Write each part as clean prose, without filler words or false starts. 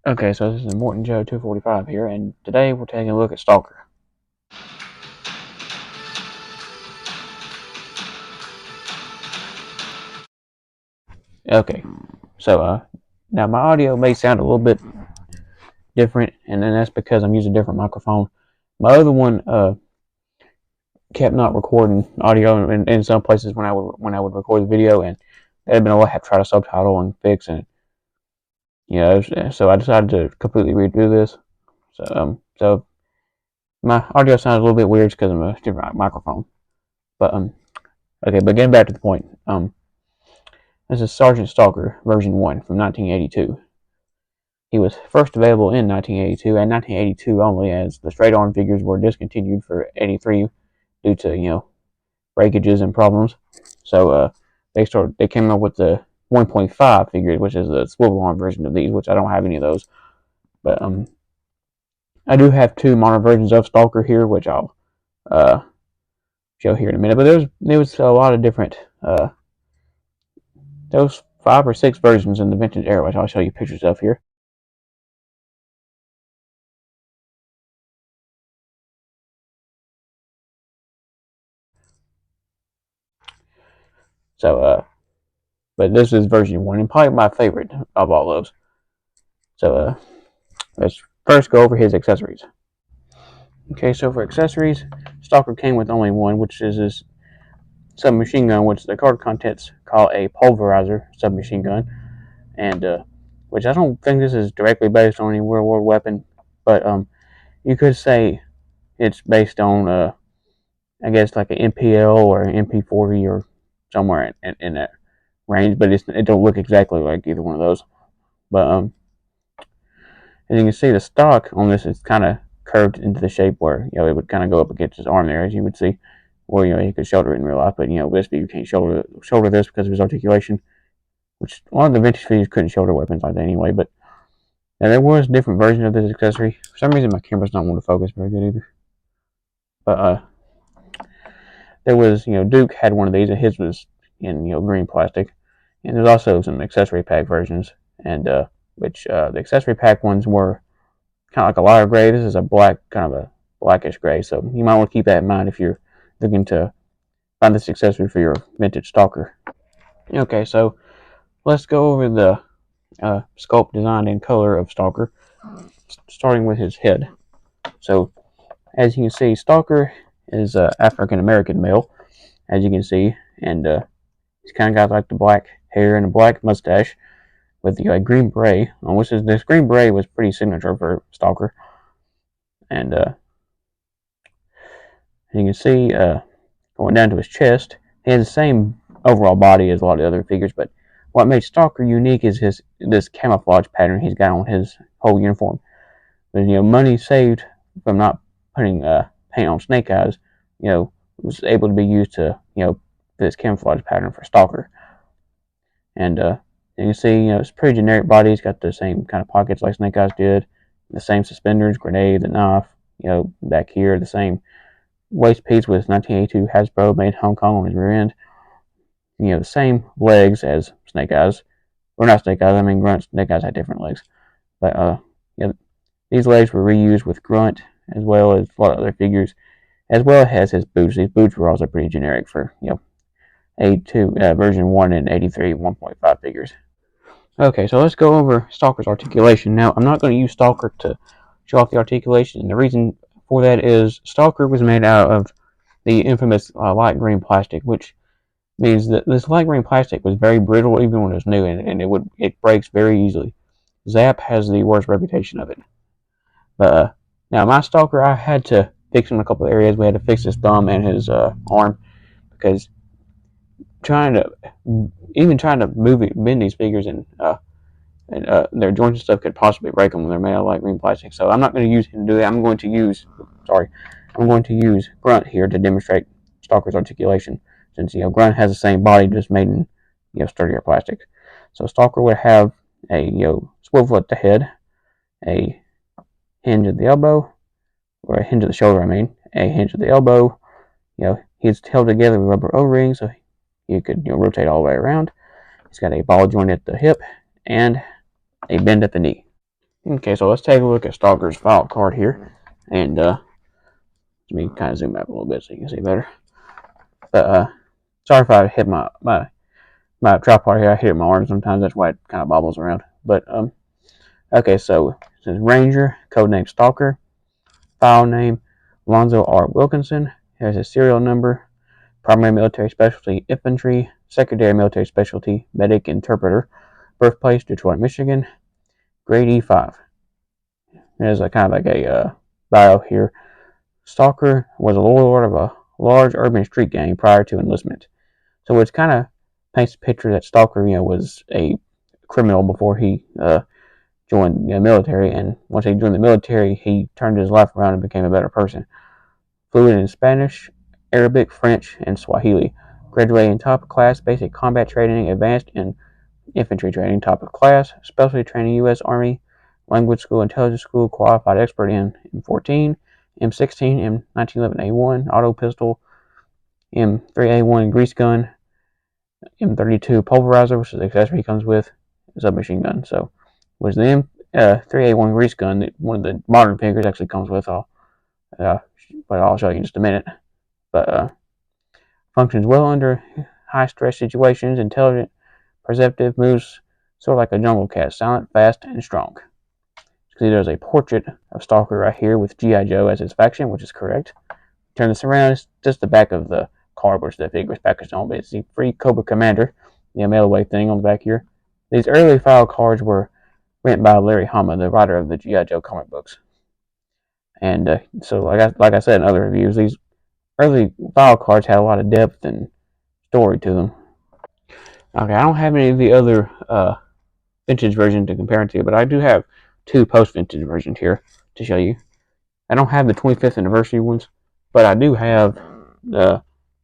Okay, so this is Morton Joe 245 here, and today we're taking a look at Stalker. Okay, so now my audio may sound a little bit different, and then that's because I'm using a different microphone. My other one kept not recording audio in some places when I would record the video, and that had been a lot. I had to try to subtitle and fix, and so I decided to completely redo this. So my audio sounds a little bit weird because I'm a different microphone. But okay, but getting back to the point, this is Sgt Stalker version 1 from 1982. He was first available in 1982 and 1982 only, as the straight arm figures were discontinued for 83 due to breakages and problems. So they came up with the 1.5 figure, which is the swivel arm version of these, which I don't have any of those. But I do have two modern versions of Stalker here, which I'll uh, show here in a minute. But there was a lot of different there was 5 or 6 versions in the vintage era, which I'll show you pictures of here. So but this is version 1, and probably my favorite of all those. So let's first go over his accessories. Okay, so for accessories, Stalker came with only one, which is his submachine gun, which the card contents call a pulverizer submachine gun, and which I don't think this is directly based on any World War weapon, but you could say it's based on I guess like an MPL or an MP40 or somewhere in that range, but it don't look exactly like either one of those. But as you can see, the stock on this is kind of curved into the shape where it would kind of go up against his arm there, as you would see, or he could shoulder it in real life. But this you can't shoulder this because of his articulation, which a lot of the vintage figures couldn't shoulder weapons like that anyway. But now there was different versions of this accessory. For some reason, my camera's not want to focus very good either. But there was Duke had one of these, and his was in green plastic, and there's also some accessory pack versions, and which the accessory pack ones were kind of like a lighter gray. This is a black, kind of a blackish gray, so you might want to keep that in mind if you're looking to find this accessory for your vintage Stalker. Okay, so let's go over the sculpt, design, and color of Stalker, starting with his head. So as you can see, Stalker is an African American male, as you can see, and he's kind of got like the black hair and a black mustache with the green beret, which is this green beret was pretty signature for Stalker. And you can see going down to his chest, he has the same overall body as a lot of the other figures, but what made Stalker unique is this camouflage pattern he's got on his whole uniform. But money saved from not putting paint on Snake Eyes, was able to be used to this camouflage pattern for Stalker. And you can see it's a pretty generic body. He's got the same kind of pockets like Snake Eyes did, the same suspenders, grenade, the knife, back here, the same waist piece with 1982 Hasbro made Hong Kong on his rear end. The same legs as Snake Eyes. Or not Snake Eyes, I mean Grunt. Snake Eyes had different legs. But these legs were reused with Grunt as well as a lot of other figures, as well as his boots. These boots were also pretty generic for 82 version 1 and 83 1.5 figures. Okay, so let's go over Stalker's articulation. Now, I'm not going to use Stalker to show off the articulation, and the reason for that is Stalker was made out of the infamous light green plastic, which means that this light green plastic was very brittle even when it was new, and it breaks very easily. Zap has the worst reputation of it. But now my Stalker, I had to fix him in a couple of areas. We had to fix his thumb and his arm because trying to bend these figures and their joints and stuff could possibly break them when they're made out of light green plastic. So I'm not going to use him to do that. I'm going to use Grunt here to demonstrate Stalker's articulation, since Grunt has the same body, just made in sturdier plastic. So Stalker would have a swivel at the head, a hinge at the elbow, or a hinge at the shoulder. I mean, a hinge at the elbow. He's held together with rubber O-rings, so he could rotate all the way around. He's got a ball joint at the hip and a bend at the knee. Okay, so let's take a look at Stalker's file card here, and let me kind of zoom out a little bit so you can see better. But sorry if I hit my tripod here. I hit it with my arm sometimes. That's why it kind of bobbles around. But okay, so it says Ranger, codename Stalker, file name Alonzo R. Wilkinson. Here's his serial number. Primary military specialty infantry, secondary military specialty medic interpreter. Birthplace Detroit, Michigan. Grade E5. There's a kind of like a bio here. Stalker was a lord of a large urban street gang prior to enlistment. So it's kind of paints a picture that Stalker, was a criminal before he joined the military, and once he joined the military, he turned his life around and became a better person. Fluent in Spanish, Arabic, French, and Swahili. Graduated in top class basic combat training, advanced in infantry training, top of class, specialty training U.S. Army, language school, intelligence school, qualified expert in M14, M16, M1911A1, auto pistol, M3A1 grease gun, M32 pulverizer, which is the accessory he comes with, submachine gun. So, was the M3A1 grease gun that one of the modern figures actually comes with. But I'll show you in just a minute. But functions well under high stress situations, intelligent, perceptive, moves sort of like a jungle cat, silent, fast, and strong. See, there's a portrait of Stalker right here with G.I. Joe as his faction, which is correct. Turn this around, it's just the back of the card, which the figure is packaged on, but it's the Free Cobra Commander, the mail-away thing on the back here. These early file cards were written by Larry Hama, the writer of the G.I. Joe comic books. And so, like I said in other reviews, these early file cards had a lot of depth and story to them. Okay, I don't have any of the other vintage versions to compare it to, but I do have two post-vintage versions here to show you. I don't have the 25th anniversary ones, but I do have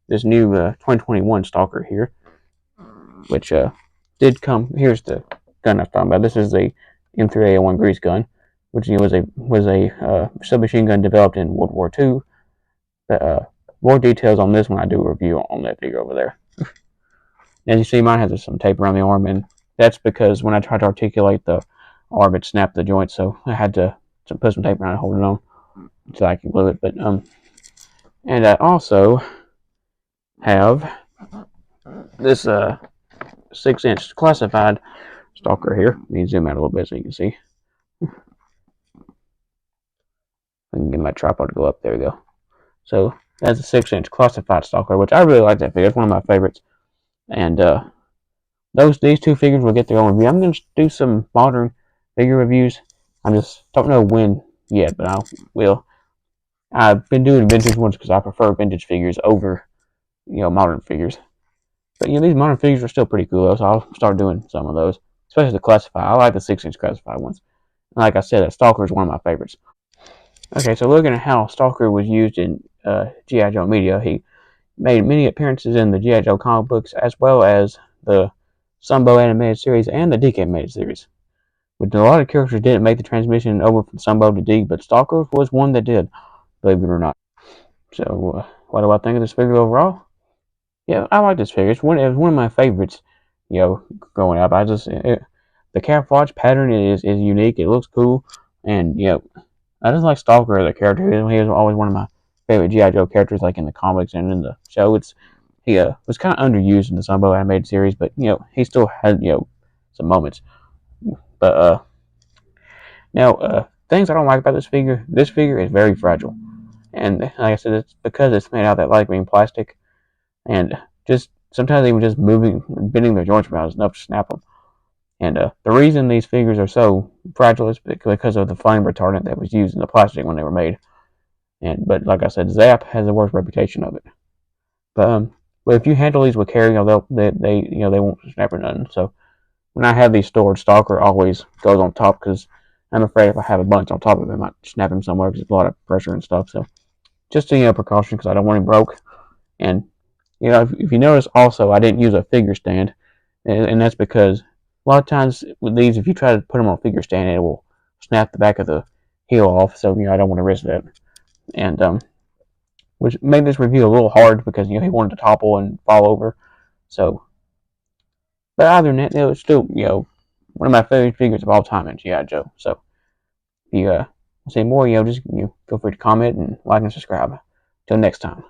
this new 2021 Stalker here, which did come. Here's the gun I was talking about. This is a M3A1 grease gun, which was a submachine gun developed in World War II. But more details on this when I do a review on that figure over there. As you see, mine has some tape around the arm, and that's because when I tried to articulate the arm, it snapped the joint, so I had to put some tape around it, hold it on, so I can glue it. But and I also have this 6-inch classified Stalker here. Let me zoom out a little bit so you can see. I can get my tripod to go up. There we go. So that's a 6-inch classified Stalker, which I really like that figure. It's one of my favorites. And these two figures will get their own review. I'm going to do some modern figure reviews. I just don't know when yet, but I will. I've been doing vintage ones because I prefer vintage figures over, modern figures. But these modern figures are still pretty cool, though, so I'll start doing some of those, especially the classified. I like the 6-inch classified ones. And like I said, that Stalker is one of my favorites. Okay, so looking at how Stalker was used in G.I. Joe media, he made many appearances in the G.I. Joe comic books, as well as the Sunbow animated series and the DK animated series. But a lot of characters didn't make the transmission over from Sunbow to DK, but Stalker was one that did, believe it or not. So, what do I think of this figure overall? Yeah, I like this figure. It was one of my favorites, growing up. The camouflage pattern is unique. It looks cool, and I just like Stalker as a character. He was always one of my favorite GI Joe characters, like in the comics and in the show. He was kind of underused in the Sunbow animated series, but he still had some moments. But now things I don't like about this figure. This figure is very fragile, and like I said, it's because it's made out of that light green plastic, and just sometimes even just bending their joints around is enough to snap them. And the reason these figures are so fragile is because of the flame retardant that was used in the plastic when they were made. But like I said, Zap has the worst reputation of it. But if you handle these with care, they won't snap or nothing. So when I have these stored, Stalker always goes on top because I'm afraid if I have a bunch on top of him, I might snap him somewhere because there's a lot of pressure and stuff. So just a precaution because I don't want him broke. And if you notice, also I didn't use a figure stand, and that's because a lot of times with these, if you try to put them on a figure stand, it will snap the back of the heel off. So I don't want to risk that. And which made this review a little hard because he wanted to topple and fall over. So, but other than that, it was still one of my favorite figures of all time in GI Joe. So If you say more, just feel free to comment and like and subscribe. Till next time.